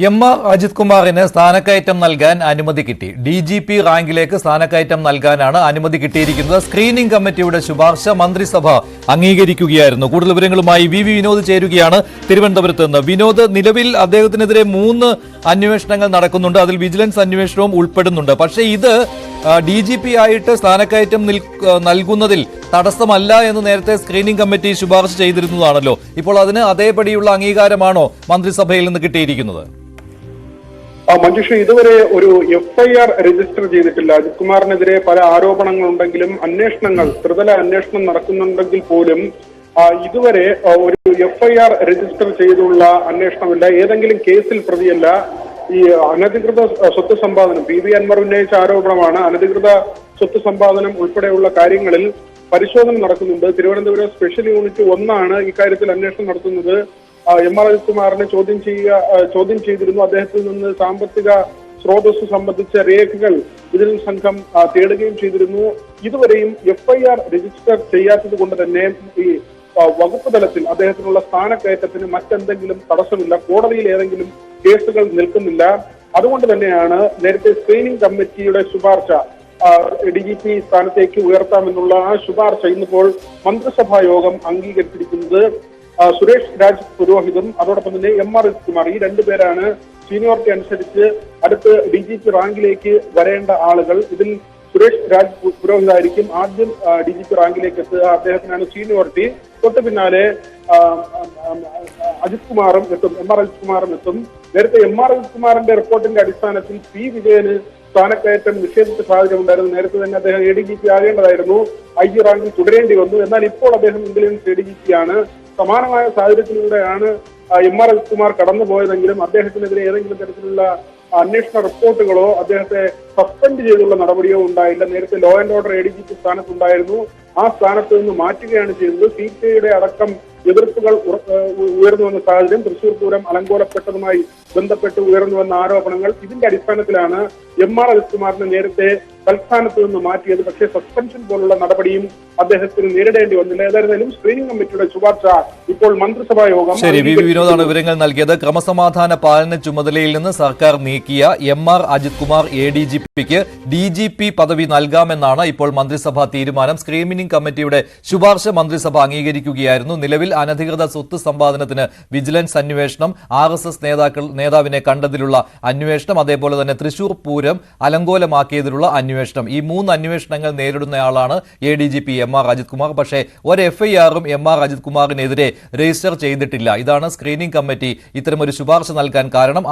എം.ആർ. അജിത് കുമാറിന് സ്ഥാനക്കയറ്റം നൽകാൻ അനുമതി കിട്ടി. DGP റാങ്കിലേക്ക് സ്ഥാനക്കയറ്റം നൽകാനാണ് അനുമതി കിട്ടിയിരിക്കുന്നത്. സ്ക്രീനിംഗ് കമ്മിറ്റിയുടെ ശുപാർശ മന്ത്രിസഭ അംഗീകരിക്കുകയായിരുന്നു. കൂടുതൽ വിവരങ്ങളുമായി വി വിനോദ് ചേരുകയാണ് തിരുവനന്തപുരത്ത് നിന്ന്. വിനോദ്, നിലവിൽ അദ്ദേഹത്തിനെതിരെ 3 അന്വേഷണങ്ങൾ നടക്കുന്നുണ്ട്. അതിൽ വിജിലൻസ് അന്വേഷണവും ഉൾപ്പെടുന്നുണ്ട്. പക്ഷേ ഇത് DGP ആയിട്ട് സ്ഥാനക്കയറ്റം നൽകുന്നതിൽ തടസ്സമല്ല എന്ന് നേരത്തെ സ്ക്രീനിംഗ് കമ്മിറ്റി ശുപാർശ ചെയ്തിരുന്നതാണല്ലോ. ഇപ്പോൾ അതിന് അതേപടിയുള്ള അംഗീകാരമാണോ മന്ത്രിസഭയിൽ നിന്ന് കിട്ടിയിരിക്കുന്നത്? മഞ്ജുഷ, ഇതുവരെ ഒരു FIR രജിസ്റ്റർ ചെയ്തിട്ടില്ല. അജിത് കുമാറിനെതിരെ പല ആരോപണങ്ങളുണ്ടെങ്കിലും ത്രിതല അന്വേഷണം നടക്കുന്നുണ്ടെങ്കിൽ പോലും ഇതുവരെ ഒരു FIR രജിസ്റ്റർ ചെയ്തുള്ള അന്വേഷണമില്ല. ഏതെങ്കിലും കേസിൽ പ്രതിയല്ല. ഈ അനധികൃത സ്വത്ത് സമ്പാദനം, PV അൻവർ ഉന്നയിച്ച ആരോപണമാണ്. അനധികൃത സ്വത്ത് സമ്പാദനം ഉൾപ്പെടെയുള്ള കാര്യങ്ങളിൽ പരിശോധന നടക്കുന്നുണ്ട്. തിരുവനന്തപുരം സ്പെഷ്യൽ യൂണിറ്റ് 1 ഇക്കാര്യത്തിൽ അന്വേഷണം നടത്തുന്നത്. എം.ആർ. അജിത് കുമാറിനെ ചോദ്യം ചെയ്തിരുന്നു. അദ്ദേഹത്തിൽ നിന്ന് സാമ്പത്തിക സ്രോതസ് സംബന്ധിച്ച രേഖകൾ വിജിലൻസ് സംഘം തേടുകയും ചെയ്തിരുന്നു. ഇതുവരെയും FIR രജിസ്റ്റർ ചെയ്യാത്തത് കൊണ്ട് തന്നെ ഈ വകുപ്പ് തലത്തിൽ അദ്ദേഹത്തിനുള്ള സ്ഥാനക്കയറ്റത്തിന് മറ്റെന്തെങ്കിലും തടസ്സമില്ല. കോടതിയിൽ ഏതെങ്കിലും കേസുകൾ നിൽക്കുന്നില്ല. അതുകൊണ്ട് തന്നെയാണ് നേരത്തെ സ്ക്രീനിംഗ് കമ്മിറ്റിയുടെ ശുപാർശ DGP സ്ഥാനത്തേക്ക് ഉയർത്താമെന്നുള്ള ആ ശുപാർശ ഇന്നിപ്പോൾ മന്ത്രിസഭാ യോഗം അംഗീകരിച്ചിരിക്കുന്നത്. സുരേഷ് രാജ് പുരോഹിതും അതോടൊപ്പം തന്നെ എം.ആർ. അജിത് കുമാർ, ഈ 2 പേരാണ് സീനിയോറിറ്റി അനുസരിച്ച് അടുത്ത് DGP റാങ്കിലേക്ക് വരേണ്ട ആളുകൾ. ഇതിൽ സുരേഷ് രാജ് പുരോഹിതായിരിക്കും ആദ്യം DGP റാങ്കിലേക്ക് എത്തുക. അദ്ദേഹത്തിനാണ് സീനിയോറിറ്റി. തൊട്ട് പിന്നാലെ അജിത് കുമാറും എത്തും, എം.ആർ. അജിത് കുമാറും എത്തും. നേരത്തെ എം.ആർ. അജിത് കുമാറിന്റെ റിപ്പോർട്ടിന്റെ അടിസ്ഥാനത്തിൽ P. വിജയന് സ്ഥാനക്കയറ്റം നിഷേധിച്ച സാഹചര്യം ഉണ്ടായിരുന്നു. നേരത്തെ തന്നെ അദ്ദേഹം ADGP ആകേണ്ടതായിരുന്നു. IG റാങ്കിൽ തുടരേണ്ടി വന്നു. എന്നാൽ ഇപ്പോൾ അദ്ദേഹം ഇന്റലിജൻസ് ADGP ആണ്. സമാനമായ സാഹചര്യത്തിലൂടെയാണ് എം.ആർ. അജിത് കുമാർ കടന്നുപോയതെങ്കിലും അദ്ദേഹത്തിനെതിരെ ഏതെങ്കിലും തരത്തിലുള്ള അന്വേഷണ റിപ്പോർട്ടുകളോ അദ്ദേഹത്തെ സസ്പെൻഡ് ചെയ്തുള്ള നടപടിയോ ഉണ്ടായില്ല. നേരത്തെ ലോ ആൻഡ് ഓർഡർ ADGP സ്ഥാനത്തുണ്ടായിരുന്നു. ആ സ്ഥാനത്ത് നിന്ന് മാറ്റുകയാണ് ചെയ്തത്. CPIയുടെ അടക്കം എതിർപ്പുകൾ ഉയർന്നു വന്ന സാഹചര്യം, തൃശൂർ പൂരം അലങ്കോലപ്പെട്ടതുമായി ബന്ധപ്പെട്ട് ഉയർന്നു വന്ന ആരോപണങ്ങൾ, ഇതിന്റെ അടിസ്ഥാനത്തിലാണ് എം.ആർ. അജിത് കുമാറിനെ നേരത്തെ തൽസ്ഥാനത്ത് നിന്ന് മാറ്റിയത്. പക്ഷേ സസ്പെൻഷൻ പോലുള്ള നടപടിയും അദ്ദേഹത്തിന് നേരിടേണ്ടി വന്നില്ല. ഏതായിരുന്നാലും സ്ക്രീനിംഗ് കമ്മിറ്റിയുടെ ശുപാർശ ഇപ്പോൾ മന്ത്രിസഭാ യോഗം. ശരി, വി വിനോദാണ് വിവരങ്ങൾ നൽകിയത്. ക്രമസമാധാന പാലന ചുമതലയിൽ നിന്ന് സർക്കാർ നീക്കിയ എം.ആർ. അജിത് കുമാർ ADGPക്ക് DGP പദവി നൽകാമെന്നാണ് ഇപ്പോൾ മന്ത്രിസഭാ തീരുമാനം. സ്ക്രീനിംഗ് കമ്മിറ്റിയുടെ ശുപാർശ മന്ത്രിസഭ അംഗീകരിക്കുകയായിരുന്നു. നിലവിൽ അനധികൃത സ്വത്ത് സമ്പാദനത്തിന് വിജിലൻസ് അന്വേഷണം, RSS നേതാവിനെ കണ്ടതിലുള്ള അന്വേഷണം, അതേപോലെ തന്നെ തൃശൂർ പൂരം അലങ്കോലമാക്കിയതിലുള്ള അന്വേഷണം, ഈ 3 അന്വേഷണങ്ങൾ നേരിടുന്നയാളാണ് ADGP എം.ആർ. അജിത് കുമാർ. പക്ഷേ ഒരു FIRഉം എം.ആർ. അജിത് കുമാറിനെതിരെ രജിസ്റ്റർ ചെയ്തിട്ടില്ല. ഇതാണ് സ്ക്രീനിംഗ് കമ്മിറ്റി ഇത്തരമൊരു ശുപാർശ നൽകാൻ കാരണം.